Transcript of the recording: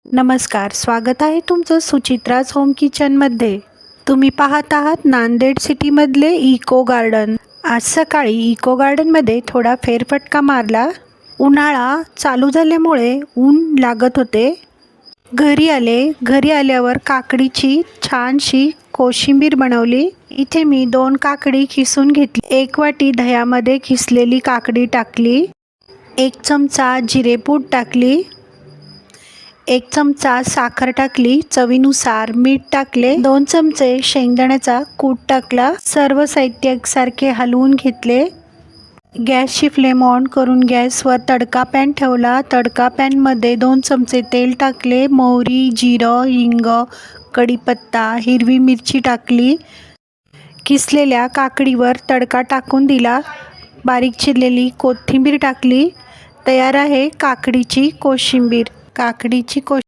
नमस्कार, स्वागत आहे तुमचं सुचित्राज होम किचनमध्ये। तुम्ही पाहत आहात नांदेड सिटीमधले इको गार्डन। आज सकाळी इको गार्डनमध्ये थोडा फेरफटका मारला। उन्हाळा चालू झाल्यामुळे ऊन लागत होते। घरी आल्यावर काकडीची छानशी कोशिंबीर बनवली। इथे मी 2 काकडी खिसून घेतली। 1 वाटी दह्यामध्ये खिसलेली काकडी टाकली। 1 चमचा जिरेपूड टाकली। 1 चमचा साखर टाकली। चवीनुसार मीठ टाकले। 2 चमचे शेंगदाण्याचा कूट टाकला। सर्व साहित्य एकसारखे हलवून घेतले। गॅसची फ्लेम ऑन करून गॅसवर तडका पॅन ठेवला। तडका पॅनमध्ये 2 चमचे तेल टाकले। मोहरी, जिरं, हिंग, कढीपत्ता, हिरवी मिरची टाकली। किसलेल्या काकडीवर तडका टाकून दिला। बारीक चिरलेली कोथिंबीर टाकली। तयार आहे काकडीची कोशिंबीर।